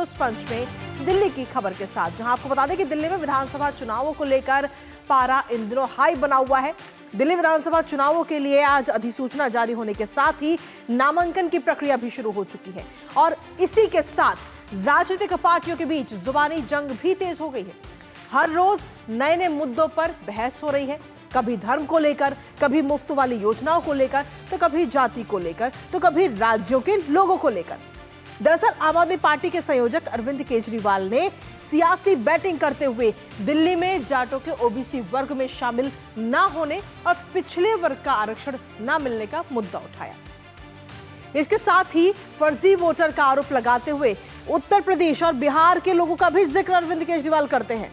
News पंच में दिल्ली की खबर के साथ, जहां आपको बता दें कि दिल्ली में विधानसभा चुनावों को लेकर पारा इन दिनों हाई बना हुआ है। दिल्ली विधानसभा चुनावों के लिए आज अधिसूचना जारी होने के साथ ही नामांकन की प्रक्रिया भी शुरू हो चुकी है और इसी के साथ राजनीतिक पार्टियों के बीच जुबानी जंग भी तेज हो गई है। हर रोज नए नए मुद्दों पर बहस हो रही है, कभी धर्म को लेकर, कभी मुफ्त वाली योजनाओं को लेकर, तो कभी जाति को लेकर, तो कभी राज्यों के लोगों को लेकर। दरअसल आम आदमी पार्टी के संयोजक अरविंद केजरीवाल ने सियासी बैटिंग करते हुए दिल्ली में जाटों के ओबीसी वर्ग में शामिल न होने और पिछले वर्ग का आरक्षण न मिलने का मुद्दा उठाया। इसके साथ ही फर्जी वोटर का आरोप लगाते हुए उत्तर प्रदेश और बिहार के लोगों का भी जिक्र अरविंद केजरीवाल करते हैं।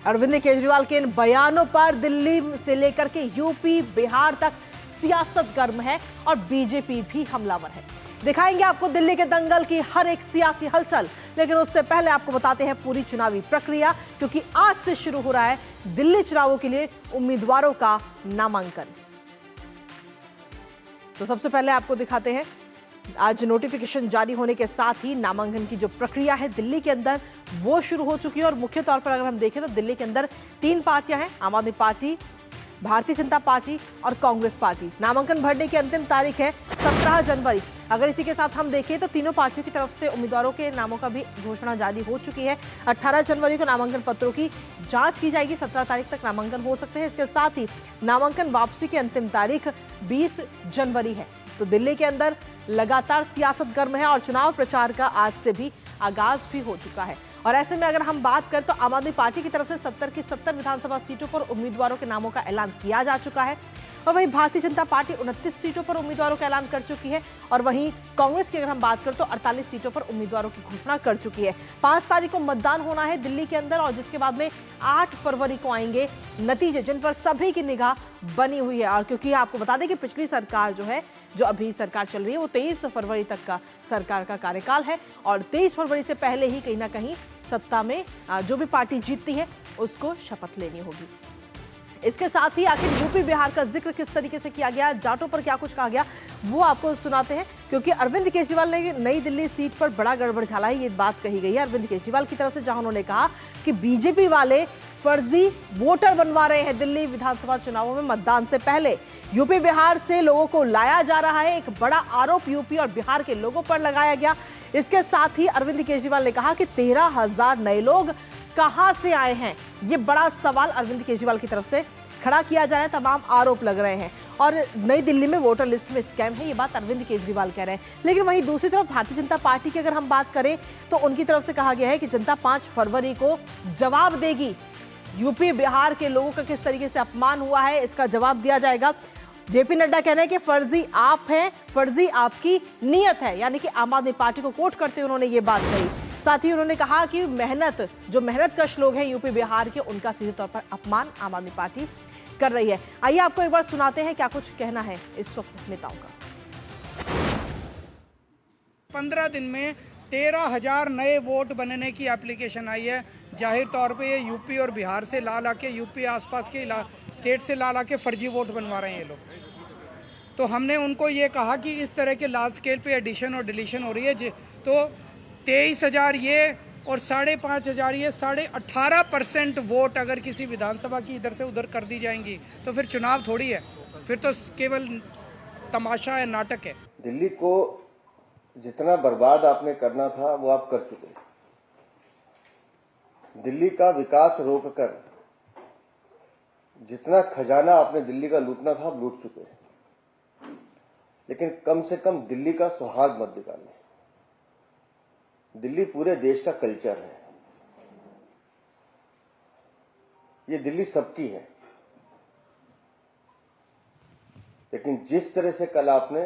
अरविंद केजरीवाल के इन बयानों पर दिल्ली से लेकर के यूपी बिहार तक सियासत गर्म है और बीजेपी भी हमलावर है। दिखाएंगे आपको दिल्ली के दंगल की हर एक सियासी हलचल, लेकिन उससे पहले आपको बताते हैं पूरी चुनावी प्रक्रिया, क्योंकि आज से शुरू हो रहा है दिल्ली चुनावों के लिए उम्मीदवारों का नामांकन। तो सबसे पहले आपको दिखाते हैं आज नोटिफिकेशन जारी होने के साथ ही नामांकन की जो प्रक्रिया है दिल्ली के अंदर वो शुरू हो चुकी है। और मुख्य तौर पर अगर हम देखें तो दिल्ली के अंदर 3 पार्टियां हैं, आम आदमी पार्टी, भारतीय जनता पार्टी और कांग्रेस पार्टी। नामांकन भरने की अंतिम तारीख है 17 जनवरी। अगर इसी के साथ हम देखें तो तीनों पार्टियों की तरफ से उम्मीदवारों के नामों का भी घोषणा जारी हो चुकी है। 18 जनवरी को नामांकन पत्रों की जांच की जाएगी, 17 तारीख तक नामांकन हो सकते हैं। इसके साथ ही नामांकन वापसी की अंतिम तारीख 20 जनवरी है। तो दिल्ली के अंदर लगातार सियासत गर्म है और चुनाव प्रचार का आज से भी आगाज भी हो चुका है। और ऐसे में अगर हम बात करें तो आम आदमी पार्टी की तरफ से 70 की 70 विधानसभा सीटों पर उम्मीदवारों के नामों का ऐलान किया जा चुका है और वहीं भारतीय जनता पार्टी 29 सीटों पर उम्मीदवारों का ऐलान कर चुकी है और वहीं कांग्रेस की अगर हम बात करें तो 48 सीटों पर उम्मीदवारों की घोषणा कर चुकी है। 5 तारीख को मतदान होना है दिल्ली के अंदर और जिसके बाद में 8 फरवरी को आएंगे नतीजे, जिन पर सभी की निगाह बनी हुई है। और क्योंकि आपको बता दें कि पिछली सरकार जो अभी सरकार चल रही है वो 23 फरवरी तक का सरकार का कार्यकाल है और 23 फरवरी से पहले ही कहीं ना कहीं सत्ता में जो भी पार्टी जीतती है उसको शपथ लेनी होगी। इसके साथ ही आखिर यूपी बिहार का जिक्र किस तरीके से किया गया, जाटों पर क्या कुछ कहा गया, वो आपको सुनाते हैं। क्योंकि अरविंद केजरीवाल ने नई दिल्ली सीट पर बड़ा गड़बड़ झाला है, ये बात कही गई है अरविंद केजरीवाल की तरफ से, जहां उन्होंने कहा कि बीजेपी वाले फर्जी वोटर बनवा रहे हैं दिल्ली विधानसभा चुनावों में मतदान से पहले। यूपी बिहार से लोगों को लाया जा रहा है, एक बड़ा आरोप यूपी और बिहार के लोगों पर लगाया गया। इसके साथ ही अरविंद केजरीवाल ने कहा कि 13,000 नए लोग कहां से आए हैं, ये बड़ा सवाल अरविंद केजरीवाल की तरफ से खड़ा किया जा रहा है। तमाम आरोप लग रहे हैं और नई दिल्ली में वोटर लिस्ट में स्कैम है, ये बात अरविंद केजरीवाल कह रहे हैं। लेकिन वहीं दूसरी तरफ भारतीय जनता पार्टी की अगर हम बात करें तो उनकी तरफ से कहा गया है कि जनता 5 फरवरी को जवाब देगी। यूपी बिहार के लोगों का किस तरीके से अपमान हुआ है इसका जवाब दिया जाएगा। जेपी नड्डा कह रहे हैं कि फर्जी आप हैं, फर्जी आपकी नीयत है, यानी कि आम आदमी पार्टी को कोट करते हुए उन्होंने ये बात कही। साथ ही उन्होंने कहा कि मेहनतकश लोग हैं यूपी बिहार के, उनका सीधे तौर पर अपमान आम आदमी पार्टी कर रही है। आइए आपको एक बार सुनाते हैं क्या कुछ कहना है इस वक्त नेताओं का। 15 दिन में 13,000 नए वोट बनने की एप्लीकेशन आई है। जाहिर तौर पे ये यूपी और बिहार से ला के, यूपी आसपास के स्टेट से ला के फर्जी वोट बनवा रहे हैं ये लोग। तो हमने उनको ये कहा कि इस तरह के लार्ज स्केल पे एडिशन और डिलीशन हो रही है तो 23,000 ये और 5,500 ये 18.5% वोट अगर किसी विधानसभा की इधर से उधर कर दी जाएंगी तो फिर चुनाव थोड़ी है, फिर तो केवल तमाशा है, नाटक है। दिल्ली को जितना बर्बाद आपने करना था वो आप कर चुके। दिल्ली का विकास रोककर जितना खजाना आपने दिल्ली का लूटना था आप लूट चुके। लेकिन कम से कम दिल्ली का सौहार्द मत निकालें। दिल्ली पूरे देश का कल्चर है, ये दिल्ली सबकी है। लेकिन जिस तरह से कल आपने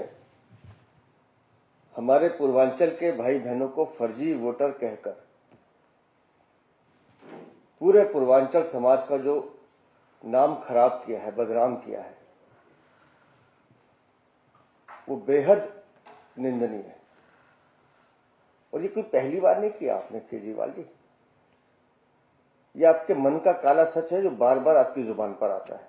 हमारे पूर्वांचल के भाई बहनों को फर्जी वोटर कहकर पूरे पूर्वांचल समाज का जो नाम खराब किया है, बदनाम किया है, वो बेहद निंदनीय है। और ये कोई पहली बार नहीं किया आपने केजरीवाल जी, ये आपके मन का काला सच है जो बार बार आपकी जुबान पर आता है।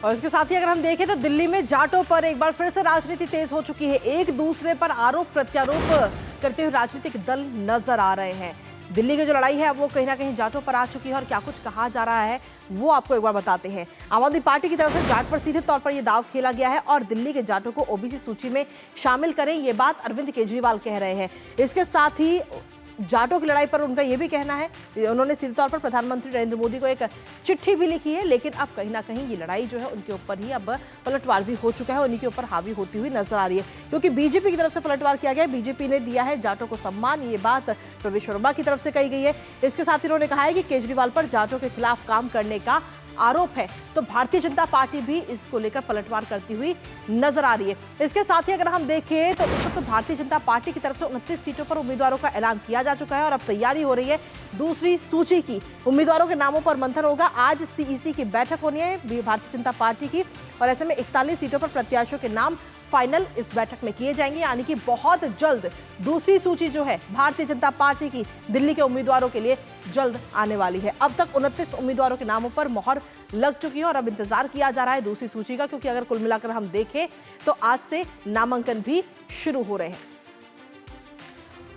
और इसके साथ ही अगर हम देखें तो दिल्ली में जाटों पर एक बार फिर से राजनीति तेज हो चुकी है। एक दूसरे पर आरोप प्रत्यारोप करते हुए राजनीतिक दल नजर आ रहे हैं। दिल्ली की जो लड़ाई है वो कहीं ना कहीं जाटों पर आ चुकी है और क्या कुछ कहा जा रहा है वो आपको एक बार बताते हैं। आम आदमी पार्टी की तरफ से जाट पर सीधे तौर पर यह दाव खेला गया है और दिल्ली के जाटों को ओबीसी सूची में शामिल करें, ये बात अरविंद केजरीवाल कह रहे हैं। इसके साथ ही जाटों की लड़ाई पर उनका यह भी कहना है, उन्होंने सीधे तौर पर प्रधानमंत्री नरेंद्र मोदी को एक चिट्ठी भी लिखी है, लेकिन अब कहीं ना कहीं ये लड़ाई जो है उनके ऊपर ही अब पलटवार भी हो चुका है, उन्हीं के ऊपर हावी होती हुई नजर आ रही है, क्योंकि बीजेपी की तरफ से पलटवार किया गया है। बीजेपी ने दिया है जाटों को सम्मान, ये बात प्रवेश वर्मा की तरफ से कही गई है। इसके साथ ही उन्होंने कहा है कि केजरीवाल पर जाटों के खिलाफ काम करने का आरोप है, तो भारतीय जनता पार्टी भी इसको लेकर पलटवार करती हुई नजर आ रही है। इसके साथ ही अगर हम देखें तो इस वक्त भारतीय जनता पार्टी की तरफ से 29 सीटों पर उम्मीदवारों का ऐलान किया जा चुका है और अब तैयारी हो रही है दूसरी सूची की। उम्मीदवारों के नामों पर मंथन होगा। आज सीईसी की बैठक होनी है भारतीय जनता पार्टी की और ऐसे में 41 सीटों पर प्रत्याशियों के नाम फाइनल इस बैठक में किए जाएंगे, यानी कि बहुत जल्द दूसरी सूची जो है भारतीय जनता पार्टी की दिल्ली के उम्मीदवारों के लिए जल्द आने वाली है। अब तक 29 उम्मीदवारों के नामों पर मोहर लग चुकी है और अब इंतजार किया जा रहा है दूसरी सूची का, क्योंकि अगर कुल मिलाकर हम देखें तो आज से नामांकन भी शुरू हो रहे हैं।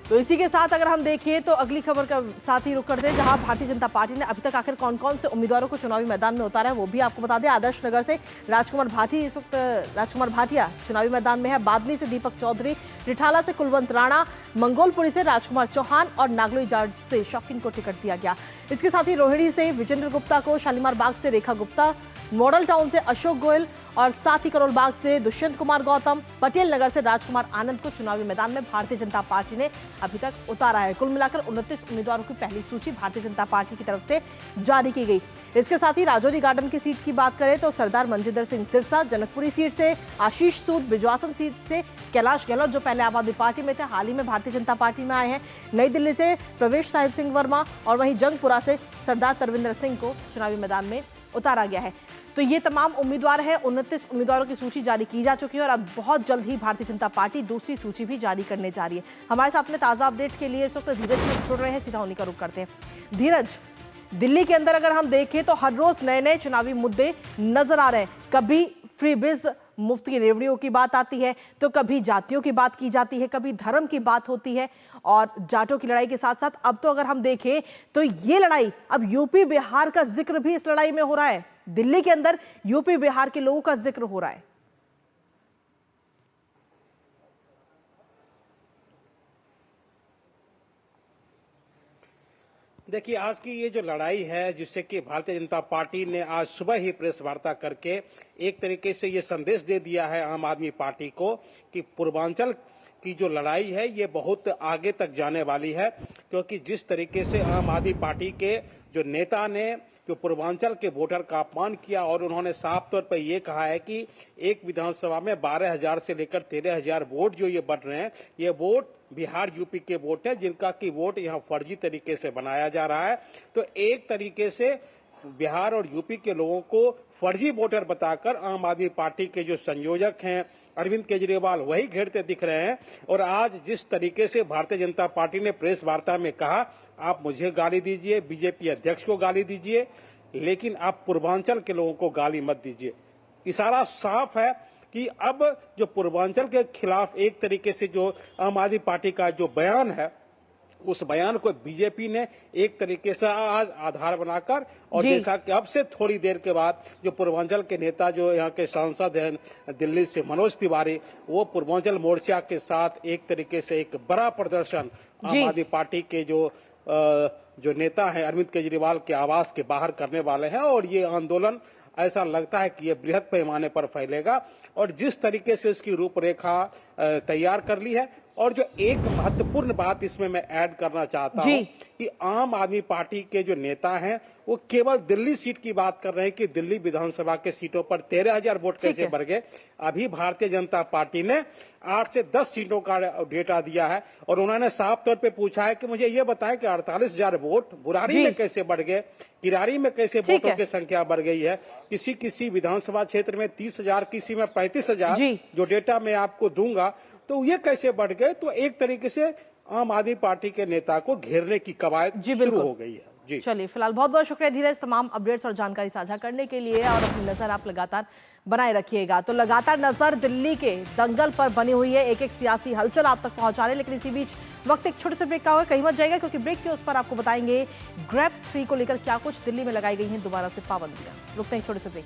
तो इसी के साथ अगर हम देखें तो अगली खबर का साथ ही रुक करते हैं, जहां भारतीय जनता पार्टी ने अभी तक आखिर कौन कौन से उम्मीदवारों को चुनावी मैदान में उतारा है वो भी आपको बता दें। आदर्श नगर से राजकुमार भाटिया चुनावी मैदान में है। बादली से दीपक चौधरी, रिठाला से कुलवंत राणा, मंगोलपुरी से राजकुमार चौहान और नागलोई जाट से शौकीन को टिकट दिया गया। इसके साथ ही रोहिणी से विजेंद्र गुप्ता को, शालीमार बाग से रेखा गुप्ता, मॉडल टाउन से अशोक गोयल और साथ ही करोल बाग से दुष्यंत कुमार गौतम, पटेल नगर से राजकुमार आनंद को चुनावी मैदान में भारतीय जनता पार्टी ने अभी तक उतारा है। कुल मिलाकर 29 उम्मीदवारों की पहली सूची भारतीय जनता पार्टी की तरफ से जारी की गई। इसके साथ ही राजौरी गार्डन की सीट की बात करें तो सरदार मनजिंदर सिंह सिरसा, जनकपुरी सीट से आशीष सूद, बिजवासन सीट से कैलाश गहलोत जो पहले आम आदमी पार्टी में थे हाल ही में भारतीय जनता पार्टी में आए हैं, नई दिल्ली से प्रवेश साहिब सिंह वर्मा और वहीं जंगपुरा से सरदार तरविंदर सिंह को चुनावी मैदान में उतारा गया है। तो ये तमाम उम्मीदवार हैं। 29 उम्मीदवारों की सूची जारी की जा चुकी है और अब बहुत जल्द ही भारतीय जनता पार्टी दूसरी सूची भी जारी करने जा रही है। हमारे साथ में ताजा अपडेट के लिए इस वक्त धीरज जुड़ रहे हैं, सीधा उन्हीं का रुख करते हैं। धीरज, दिल्ली के अंदर अगर हम देखें तो हर रोज नए नए चुनावी मुद्दे नजर आ रहे हैं। कभी फ्री बिज, मुफ्त की रेवड़ियों की बात आती है, तो कभी जातियों की बात की जाती है, कभी धर्म की बात होती है और जाटों की लड़ाई के साथ साथ अब तो अगर हम देखें तो ये लड़ाई अब यूपी बिहार का जिक्र भी इस लड़ाई में हो रहा है। दिल्ली के अंदर यूपी बिहार के लोगों का जिक्र हो रहा है। देखिए, आज की ये जो लड़ाई है जिससे कि भारतीय जनता पार्टी ने आज सुबह ही प्रेस वार्ता करके एक तरीके से ये संदेश दे दिया है आम आदमी पार्टी को कि पूर्वांचल की जो लड़ाई है ये बहुत आगे तक जाने वाली है, क्योंकि जिस तरीके से आम आदमी पार्टी के जो नेता ने जो पूर्वांचल के वोटर का अपमान किया और उन्होंने साफ तौर पर ये कहा है कि एक विधानसभा में 12,000 से लेकर 13,000 वोट जो ये बढ़ रहे हैं, ये वोट बिहार यूपी के वोट हैं, जिनका कि वोट यहाँ फर्जी तरीके से बनाया जा रहा है। तो एक तरीके से बिहार और यूपी के लोगों को फर्जी वोटर बताकर आम आदमी पार्टी के जो संयोजक हैं अरविंद केजरीवाल वही घेरते दिख रहे हैं। और आज जिस तरीके से भारतीय जनता पार्टी ने प्रेस वार्ता में कहा, आप मुझे गाली दीजिए, बीजेपी अध्यक्ष को गाली दीजिए, लेकिन आप पूर्वांचल के लोगों को गाली मत दीजिए। इशारा साफ है कि अब जो पूर्वांचल के खिलाफ एक तरीके से जो आम आदमी पार्टी का जो बयान है, उस बयान को बीजेपी ने एक तरीके से आज आधार बनाकर और जैसा कि अब से थोड़ी देर के बाद जो पूर्वांचल के नेता जो यहाँ के सांसद हैं दिल्ली से मनोज तिवारी, वो पूर्वांचल मोर्चा के साथ एक तरीके से एक बड़ा प्रदर्शन आम आदमी पार्टी के जो नेता हैं अरविंद केजरीवाल के आवास के बाहर करने वाले हैं। और ये आंदोलन ऐसा लगता है कि ये बृहद पैमाने पर फैलेगा और जिस तरीके से इसकी रूपरेखा तैयार कर ली है। और जो एक महत्वपूर्ण बात इसमें मैं ऐड करना चाहता हूं कि आम आदमी पार्टी के जो नेता हैं वो केवल दिल्ली सीट की बात कर रहे हैं कि दिल्ली विधानसभा के सीटों पर 13,000 वोट कैसे बढ़ गए। अभी भारतीय जनता पार्टी ने 8 से 10 सीटों का डेटा दिया है और उन्होंने साफ तौर पे पूछा है कि मुझे ये बताएं कि 48,000 वोट बुरारी में कैसे बढ़ गए, किरारी में कैसे वोटों की संख्या बढ़ गई है। किसी विधानसभा क्षेत्र में 30,000, किसी में 35,000 जो डेटा मैं आपको दूंगा, तो ये कैसे बढ़ गए। तो एक तरीके से आम आदमी पार्टी के नेता को घेरने की कवायद शुरू हो गई है। जी चलिए, फिलहाल बहुत बहुत शुक्रिया धीरज, तमाम अपडेट्स और जानकारी साझा करने के लिए, और अपनी नजर आप लगातार बनाए रखिएगा। तो लगातार नजर दिल्ली के दंगल पर बनी हुई है, एक एक सियासी हलचल आप तक पहुंचा रहे हैं, लेकिन इसी बीच वक्त एक छोटे से ब्रेक का होगा, कहीं मत जाएगा, क्योंकि ब्रेक के उस पर आपको बताएंगे ग्रैब 3 को लेकर क्या कुछ दिल्ली में लगाई गई हैं दोबारा से पाबंदियां। रुकते हैं छोटे से ब्रेक।